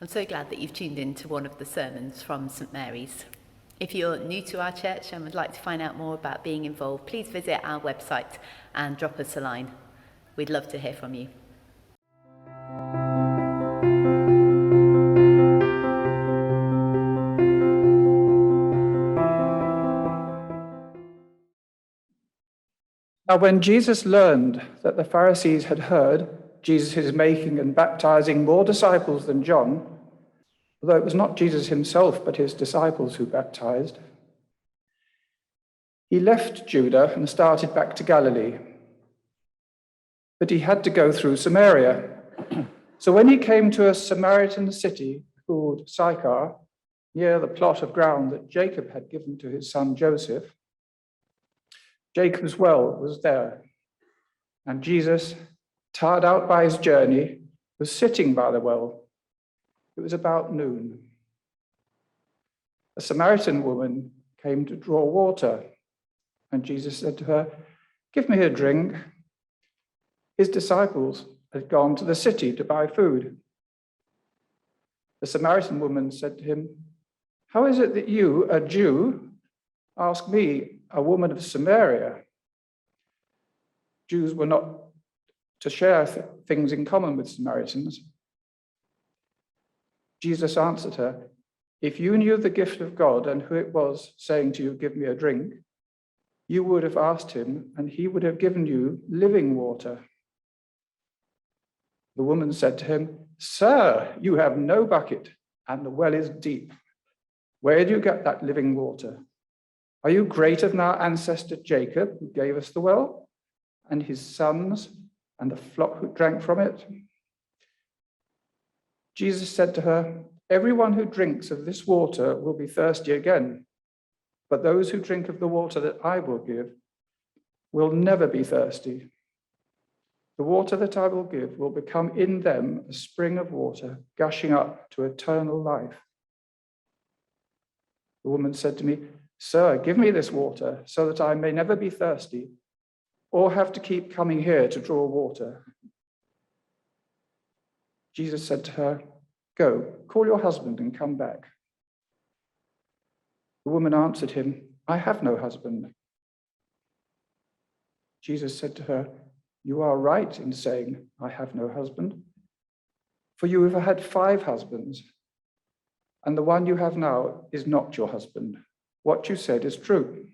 I'm so glad that you've tuned in to one of the sermons from St Mary's. If you're new to our church and would like to find out more about being involved, please visit our website and drop us a line. We'd love to hear from you. Now, when Jesus learned that the Pharisees had heard Jesus is making and baptizing more disciples than John, although it was not Jesus himself but his disciples who baptized, he left Judah and started back to Galilee. But he had to go through Samaria. So when he came to a Samaritan city called Sychar, near the plot of ground that Jacob had given to his son Joseph, Jacob's well was there, and Jesus, tired out by his journey, was sitting by the well. It was about noon. A Samaritan woman came to draw water, and Jesus said to her, "Give me a drink." His disciples had gone to the city to buy food. The Samaritan woman said to him, "How is it that you, a Jew, ask me, a woman of Samaria?" Jews were not to share things in common with Samaritans. Jesus answered her, "If you knew the gift of God and who it was saying to you, 'Give me a drink,' you would have asked him, and he would have given you living water." The woman said to him, "Sir, you have no bucket, and the well is deep. Where do you get that living water? Are you greater than our ancestor Jacob, who gave us the well, and his sons and the flock who drank from it?" Jesus said to her, "Everyone who drinks of this water will be thirsty again, but those who drink of the water that I will give will never be thirsty. The water that I will give will become in them a spring of water gushing up to eternal life." The woman said to me, "Sir, give me this water so that I may never be thirsty or have to keep coming here to draw water." Jesus said to her, "Go, call your husband and come back." The woman answered him, "I have no husband." Jesus said to her, "You are right in saying, 'I have no husband,' for you have had 5 husbands, and the one you have now is not your husband. What you said is true."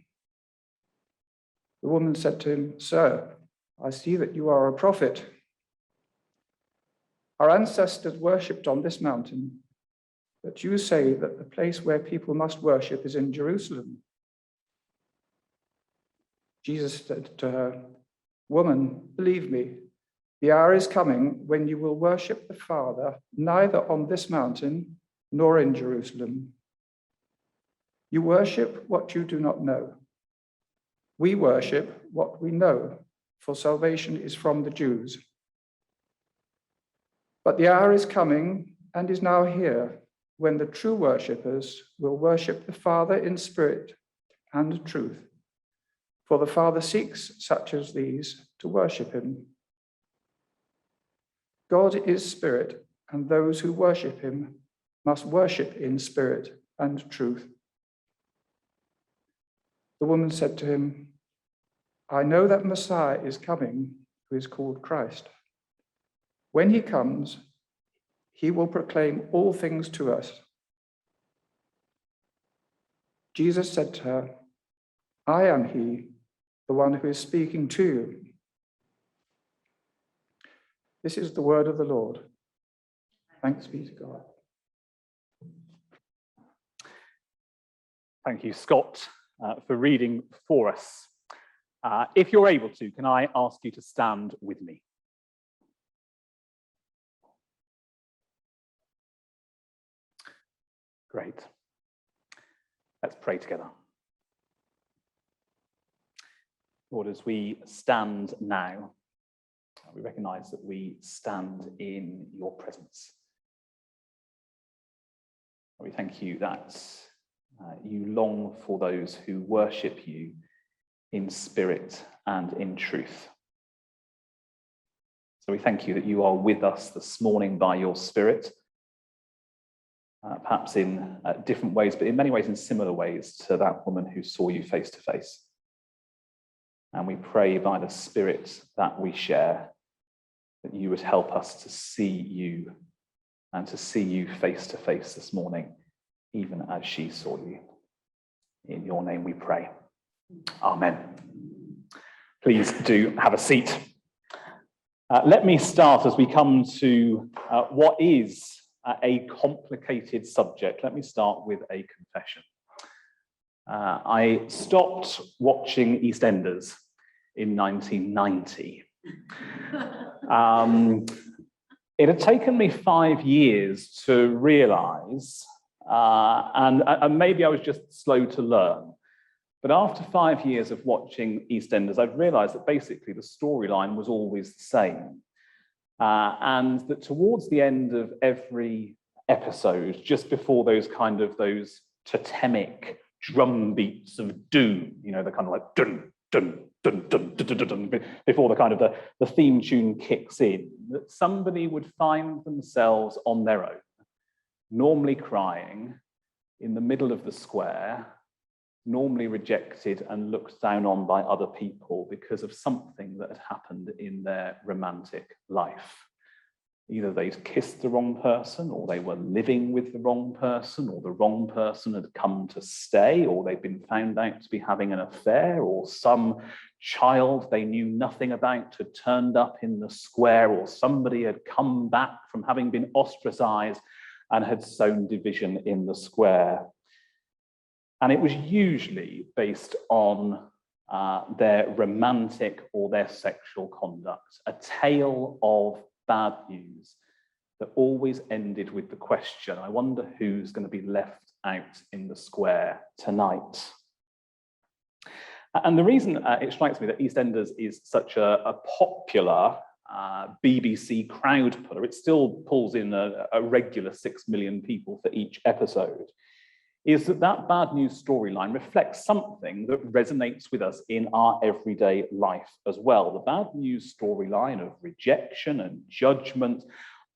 The woman said to him, "Sir, I see that you are a prophet. Our ancestors worshipped on this mountain, but you say that the place where people must worship is in Jerusalem." Jesus said to her, "Woman, believe me, the hour is coming when you will worship the Father neither on this mountain nor in Jerusalem. You worship what you do not know. We worship what we know, for salvation is from the Jews. But the hour is coming and is now here when the true worshippers will worship the Father in spirit and truth. For the Father seeks such as these to worship him. God is spirit, and those who worship him must worship in spirit and truth." The woman said to him, "I know that Messiah is coming, who is called Christ. When he comes, he will proclaim all things to us." Jesus said to her, "I am he, the one who is speaking to you." This is the word of the Lord. Thanks be to God. Thank you, Scott, for reading for us. If you're able to, can I ask you to stand with me? Great. Let's pray together. Lord, as we stand now, we recognize that we stand in your presence. We thank you that you long for those who worship you in spirit and in truth. So we thank you that you are with us this morning by your Spirit, perhaps in different ways, but in many ways in similar ways to that woman who saw you face to face. And we pray by the Spirit that we share that you would help us to see you and to see you face to face this morning, even as she saw you. In your name we pray. Amen. Please do have a seat. Let me start as we come to what is a complicated subject. Let me start with a confession. I stopped watching EastEnders in 1990. It had taken me 5 years to realise, and maybe I was just slow to learn, but after 5 years of watching EastEnders, I'd realised that basically the storyline was always the same. And that towards the end of every episode, just before those totemic drum beats of doom, the kind of like dun, dun, dun, dun, dun, dun, dun, dun, before the theme tune kicks in, that somebody would find themselves on their own, normally crying in the middle of the square, normally rejected and looked down on by other people because of something that had happened in their romantic life. Either they'd kissed the wrong person, or they were living with the wrong person, or the wrong person had come to stay, or they'd been found out to be having an affair, or some child they knew nothing about had turned up in the square, or somebody had come back from having been ostracized and had sown division in the square. And it was usually based on their romantic or their sexual conduct, a tale of bad news that always ended with the question, I wonder who's going to be left out in the square tonight. And the reason it strikes me that EastEnders is such a popular BBC crowd puller, it still pulls in a regular 6 million people for each episode, is that bad news storyline reflects something that resonates with us in our everyday life as well. The bad news storyline of rejection and judgment,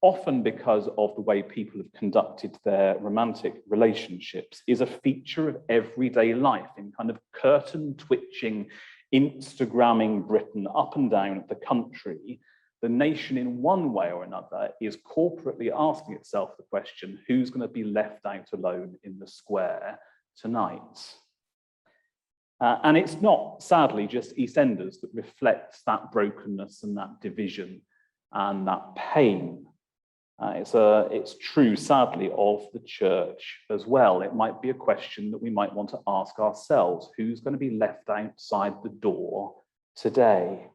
often because of the way people have conducted their romantic relationships, is a feature of everyday life in kind of curtain-twitching, Instagramming Britain up and down the country. The nation, in one way or another, is corporately asking itself the question, who's going to be left out alone in the square tonight? And it's not, sadly, just EastEnders that reflects that brokenness and that division and that pain. It's true, sadly, of the church as well. It might be a question that we might want to ask ourselves, who's going to be left outside the door today?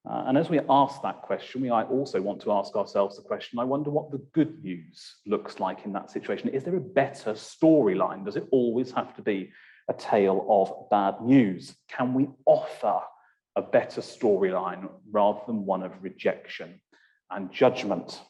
And as we ask that question, we might also want to ask ourselves the question, I wonder what the good news looks like in that situation. Is there a better storyline? Does it always have to be a tale of bad news? Can we offer a better storyline rather than one of rejection and judgment?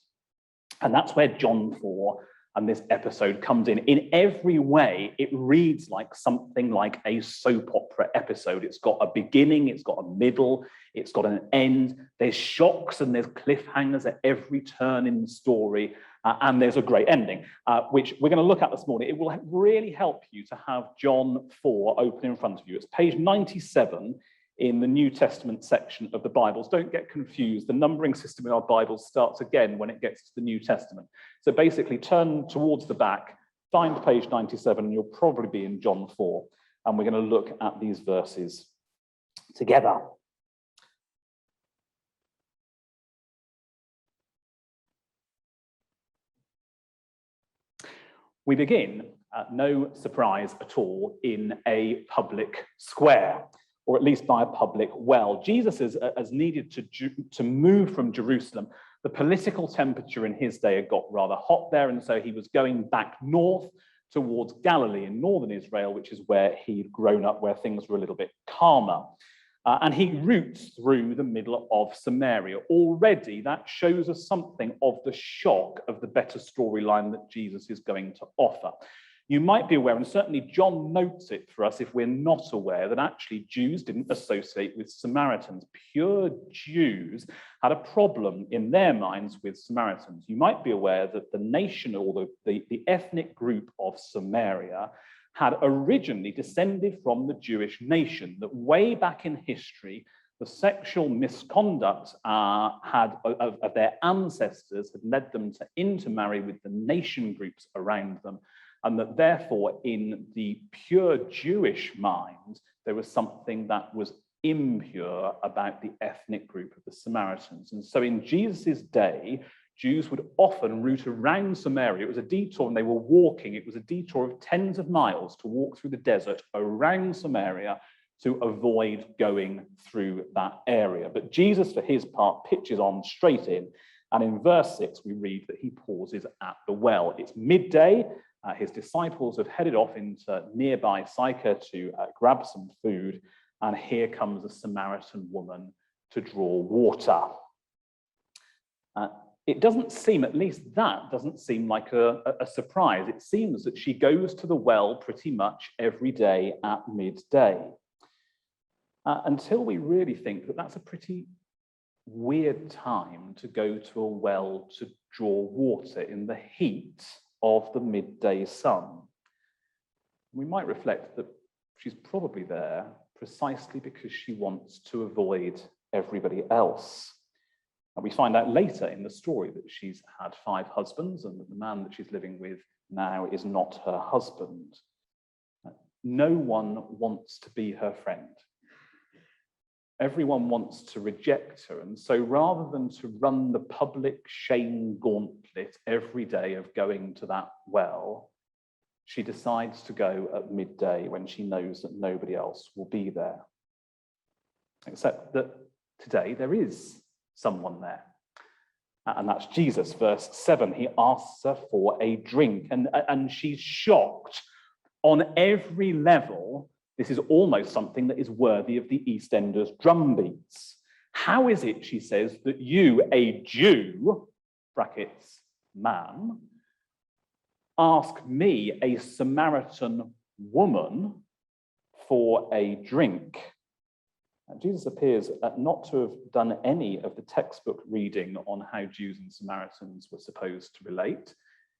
And that's where John 4 and this episode comes in. In every way, it reads like something like a soap opera episode. It's got a beginning, it's got a middle, it's got an end. There's shocks and there's cliffhangers at every turn in the story, and there's a great ending, which we're going to look at this morning. It will really help you to have John 4 open in front of you. It's page 97 in the New Testament section of the Bibles. Don't get confused. The numbering system in our Bibles starts again when it gets to the New Testament. So basically turn towards the back, find page 97, and you'll probably be in John 4. And we're going to look at these verses together. We begin, no surprise at all, in a public square, or at least by a public well. Jesus has needed to move from Jerusalem. The political temperature in his day had got rather hot there, and so he was going back north towards Galilee in northern Israel, which is where he'd grown up, where things were a little bit calmer. And he routes through the middle of Samaria. Already, that shows us something of the shock of the better storyline that Jesus is going to offer. You might be aware, and certainly John notes it for us if we're not aware, that actually Jews didn't associate with Samaritans. Pure Jews had a problem in their minds with Samaritans. You might be aware that the nation, or the ethnic group of Samaria, had originally descended from the Jewish nation, that way back in history, the sexual misconduct of their ancestors had led them to intermarry with the nation groups around them, and that therefore in the pure Jewish mind, there was something that was impure about the ethnic group of the Samaritans. And so in Jesus's day, Jews would often route around Samaria. It was a detour, and they were walking. It was a detour of tens of miles to walk through the desert around Samaria to avoid going through that area. But Jesus, for his part, pitches on straight in. And in verse 6, we read that he pauses at the well. It's midday. His disciples have headed off into nearby Sychar to grab some food. And here comes a Samaritan woman to draw water. It doesn't seem, at least that doesn't seem like a surprise. It seems that she goes to the well pretty much every day at midday. Until we really think that that's a pretty weird time to go to a well to draw water in the heat of the midday sun. We might reflect that she's probably there precisely because she wants to avoid everybody else. And we find out later in the story that she's had 5 husbands and that the man that she's living with now is not her husband. No one wants to be her friend. Everyone wants to reject her. And so rather than to run the public shame gauntlet every day of going to that well, she decides to go at midday when she knows that nobody else will be there. Except that today there is someone there. And that's Jesus, verse 7. He asks her for a drink, and she's shocked on every level. This is almost something that is worthy of the EastEnders drumbeats. How is it, she says, that you, a Jew, brackets, man, ask me, a Samaritan woman, for a drink? Jesus appears not to have done any of the textbook reading on how Jews and Samaritans were supposed to relate.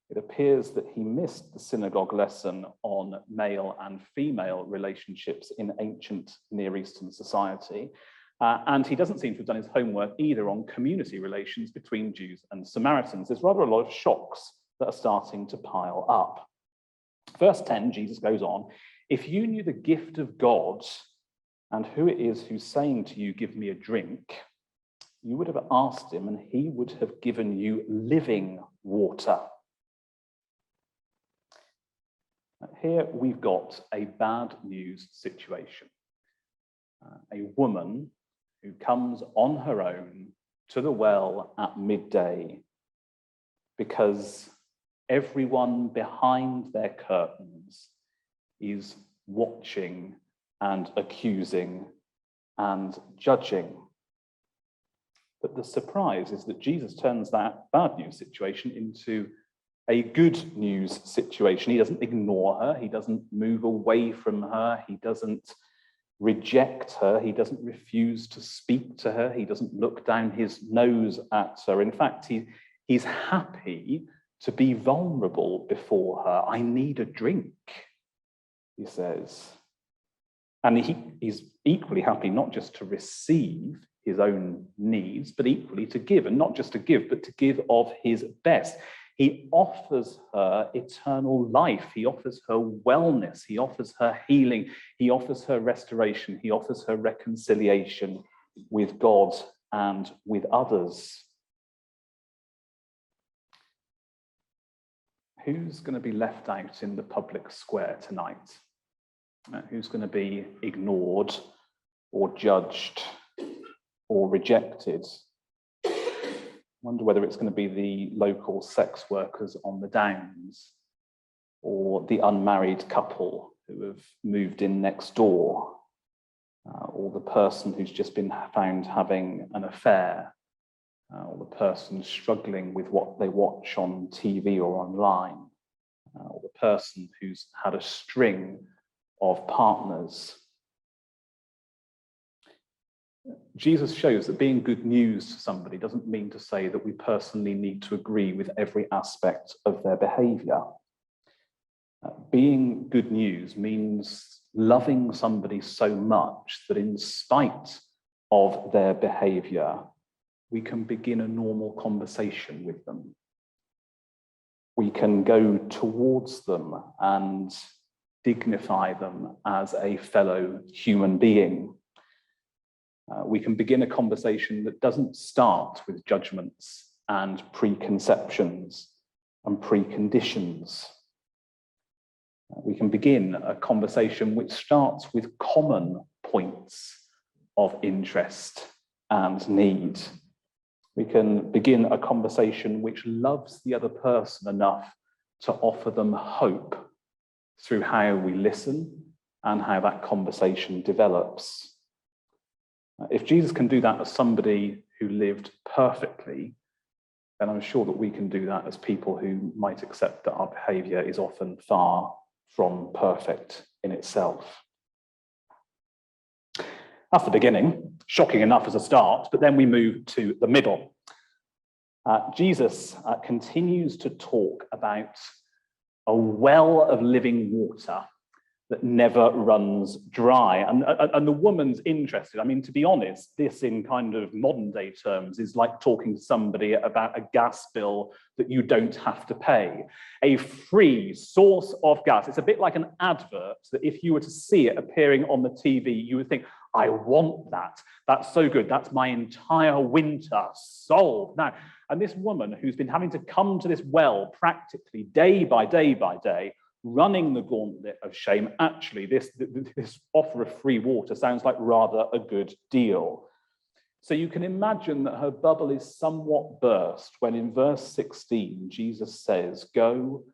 It appears that he missed the synagogue lesson on male and female relationships in ancient Near Eastern society. And he doesn't seem to have done his homework either on community relations between Jews and Samaritans. There's rather a lot of shocks that are starting to pile up. Verse 10, Jesus goes on, if you knew the gift of God and who it is who's saying to you, give me a drink, you would have asked him and he would have given you living water. Here we've got a bad news situation. A woman who comes on her own to the well at midday because everyone behind their curtains is watching and accusing and judging. But the surprise is that Jesus turns that bad news situation into a good news situation. He doesn't ignore her. He doesn't move away from her. He doesn't reject her. He doesn't refuse to speak to her. He doesn't look down his nose at her. In fact, he's happy to be vulnerable before her. I need a drink, he says. And he's equally happy not just to receive his own needs, but equally to give, and not just to give, but to give of his best. He offers her eternal life. He offers her wellness. He offers her healing. He offers her restoration. He offers her reconciliation with God and with others. Who's going to be left out in the public square tonight? Who's going to be ignored or judged or rejected? I wonder whether it's going to be the local sex workers on the Downs or the unmarried couple who have moved in next door, or the person who's just been found having an affair, or the person struggling with what they watch on TV or online. or the person who's had a string of partners. Jesus shows that being good news to somebody doesn't mean to say that we personally need to agree with every aspect of their behaviour. Being good news means loving somebody so much that in spite of their behaviour, we can begin a normal conversation with them. We can go towards them and dignify them as a fellow human being. We can begin a conversation that doesn't start with judgments and preconceptions and preconditions. We can begin a conversation which starts with common points of interest and need. We can begin a conversation which loves the other person enough to offer them hope through how we listen and how that conversation develops. If Jesus can do that as somebody who lived perfectly, then I'm sure that we can do that as people who might accept that our behaviour is often far from perfect in itself. That's the beginning, shocking enough as a start, but then we move to the middle. Jesus continues to talk about a well of living water that never runs dry. And the woman's interested. I mean, to be honest, this in kind of modern day terms is like talking to somebody about a gas bill that you don't have to pay. A free source of gas. It's a bit like an advert that if you were to see it appearing on the TV, you would think, I want that. That's so good. That's my entire winter solved. Now, and this woman who's been having to come to this well practically day by day by day, running the gauntlet of shame, actually, this offer of free water sounds like rather a good deal. So you can imagine that her bubble is somewhat burst when in verse 16, Jesus says, go,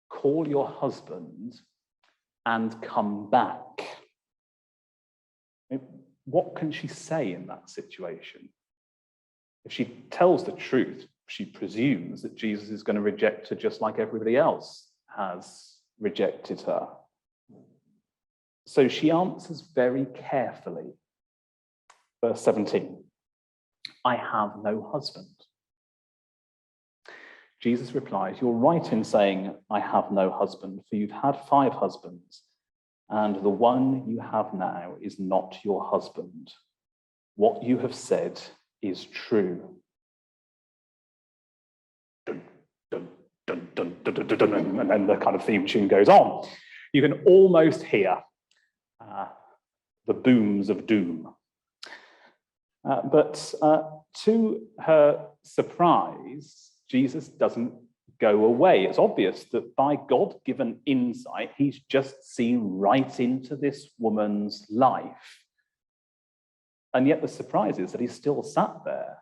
call your husband and come back. I mean, what can she say in that situation? If she tells the truth, she presumes that Jesus is going to reject her just like everybody else has rejected her. So she answers very carefully. Verse 17, I have no husband. Jesus replies, you're right in saying, I have no husband, for you've had 5 husbands, and the one you have now is not your husband. What you have said is true. Dun, dun, dun, dun, dun, dun, and then the kind of theme tune goes on. You can almost hear the booms of doom. But to her surprise, Jesus doesn't go away. It's obvious that by God-given insight, he's just seen right into this woman's life. And yet the surprise is that he's still sat there.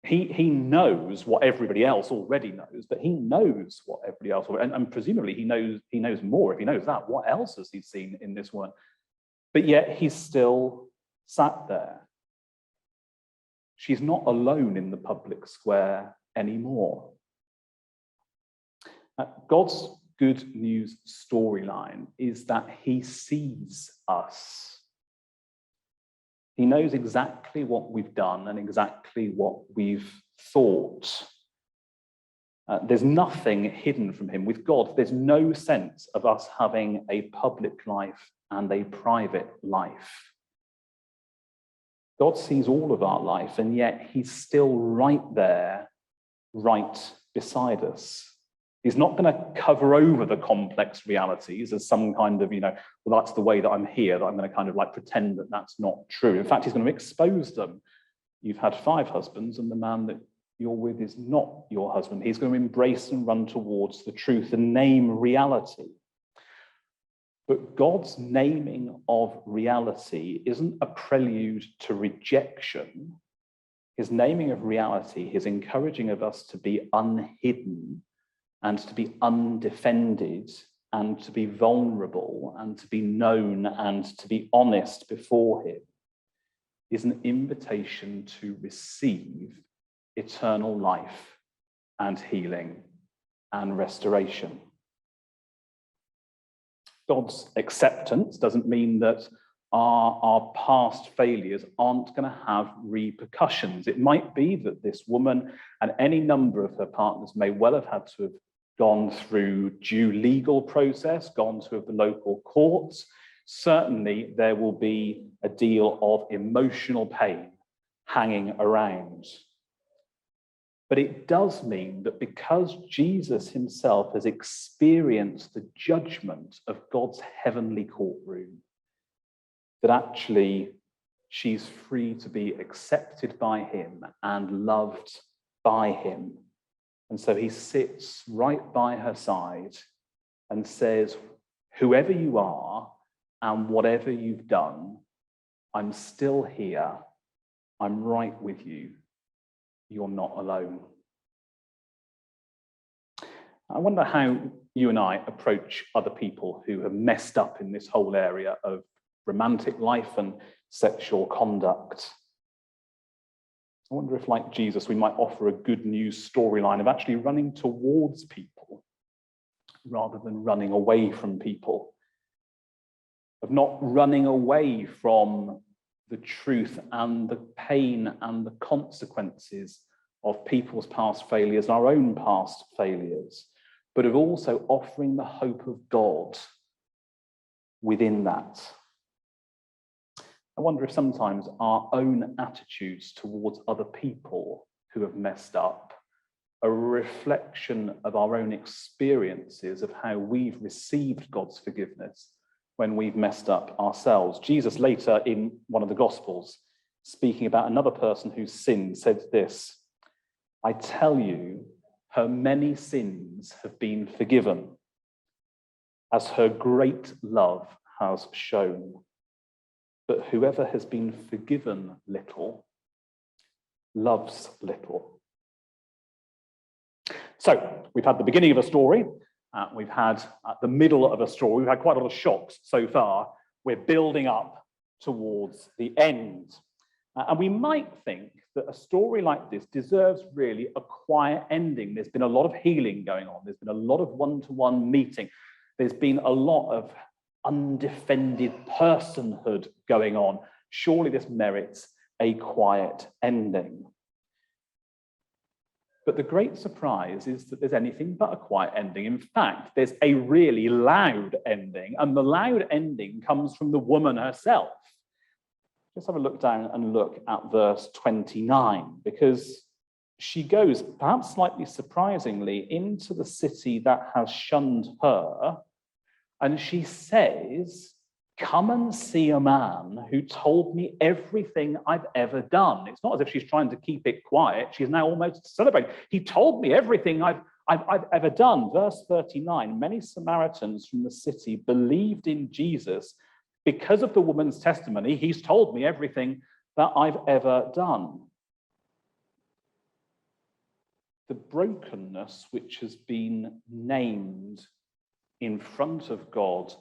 He knows what everybody else already knows, but he knows what everybody else already, and presumably he knows more. If he knows that, what else has he seen in this woman? But yet he's still sat there. She's not alone in the public square anymore. God's good news storyline is that he sees us. He knows exactly what we've done and exactly what we've thought. There's nothing hidden from him. With God, there's no sense of us having a public life and a private life. God sees all of our life, and yet he's still right there, right beside us. He's not going to cover over the complex realities as some kind of, well, that's the way that I'm here, that I'm going to kind of like pretend that that's not true. In fact, he's going to expose them. You've had 5 husbands, and the man that you're with is not your husband. He's going to embrace and run towards the truth and name reality. But God's naming of reality isn't a prelude to rejection. His naming of reality, his encouraging of us to be unhidden and to be undefended and to be vulnerable and to be known and to be honest before him, is an invitation to receive eternal life and healing and restoration. God's acceptance doesn't mean that our past failures aren't going to have repercussions. It might be that this woman and any number of her partners may well have had to have gone through due legal process, gone to the local courts. Certainly, there will be a deal of emotional pain hanging around. But it does mean that because Jesus himself has experienced the judgment of God's heavenly courtroom, that actually she's free to be accepted by him and loved by him. And so he sits right by her side and says, whoever you are and whatever you've done, I'm still here. I'm right with you. You're not alone. I wonder how you and I approach other people who have messed up in this whole area of romantic life and sexual conduct. I wonder if, like Jesus, we might offer a good news storyline of actually running towards people rather than running away from people, of not running away from the truth and the pain and the consequences of people's past failures, our own past failures, but of also offering the hope of God within that. I wonder if sometimes our own attitudes towards other people who have messed up are a reflection of our own experiences of how we've received God's forgiveness when we've messed up ourselves. Jesus later in one of the Gospels, speaking about another person who's sinned, said this, I tell you, her many sins have been forgiven, as her great love has shown. But whoever has been forgiven little, loves little. So we've had the beginning of a story. We've had the middle of a story. We've had quite a lot of shocks so far. We're building up towards the end. And we might think that a story like this deserves really a quiet ending. There's been a lot of healing going on. There's been a lot of one-to-one meeting. There's been a lot of undefended personhood going on. Surely this merits a quiet ending. But the great surprise is that there's anything but a quiet ending. In fact, there's a really loud ending, and the loud ending comes from the woman herself. Let's have a look down and look at verse 29, because she goes, perhaps slightly surprisingly, into the city that has shunned her, and she says, come and see a man who told me everything I've ever done. It's not as if she's trying to keep it quiet. She's now almost celebrating. He told me everything I've ever done. Verse 39, many Samaritans from the city believed in Jesus because of the woman's testimony. He's told me everything that I've ever done. The brokenness which has been named in front of God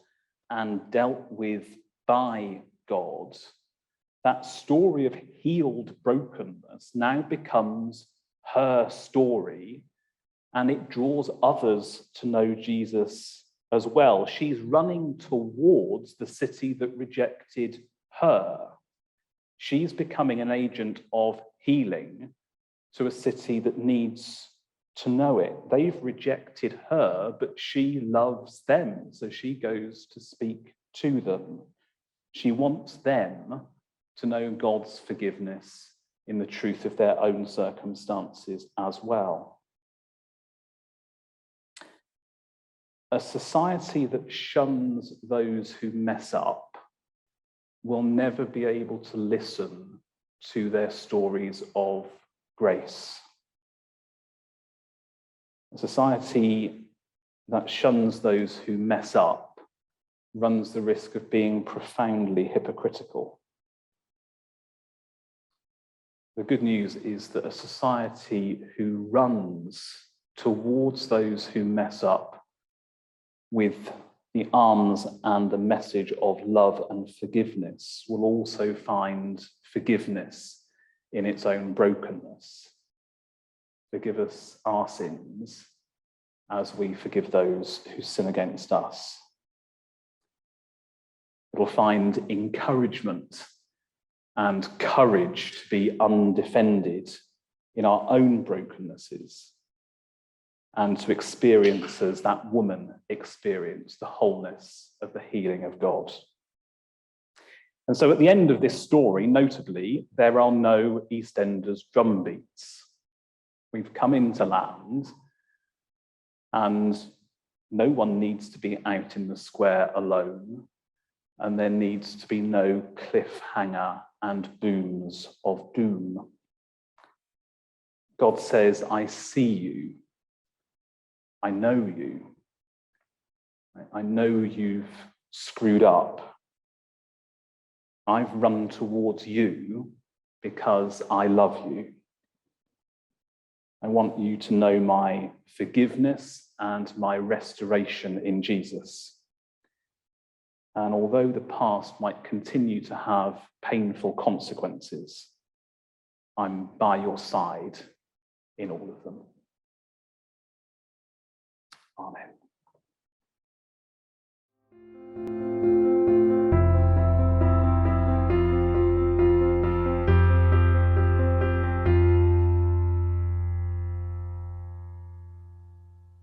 and dealt with by God, that story of healed brokenness now becomes her story, and it draws others to know Jesus as well. She's running towards the city that rejected her. She's becoming an agent of healing to a city that needs to know it. They've rejected her, but she loves them, so she goes to speak to them. She wants them to know God's forgiveness in the truth of their own circumstances as well. A society that shuns those who mess up will never be able to listen to their stories of grace. A society that shuns those who mess up runs the risk of being profoundly hypocritical. The good news is that a society who runs towards those who mess up with the arms and the message of love and forgiveness will also find forgiveness in its own brokenness. Forgive us our sins as we forgive those who sin against us. It'll find encouragement and courage to be undefended in our own brokennesses, and to experience, as that woman experienced, the wholeness of the healing of God. And so at the end of this story, notably, there are no EastEnders drum beats. We've come into land, and no one needs to be out in the square alone, and there needs to be no cliffhanger and booms of doom. God says, I see you. I know you. I know you've screwed up. I've run towards you because I love you. I want you to know my forgiveness and my restoration in Jesus. And although the past might continue to have painful consequences, I'm by your side in all of them. Amen.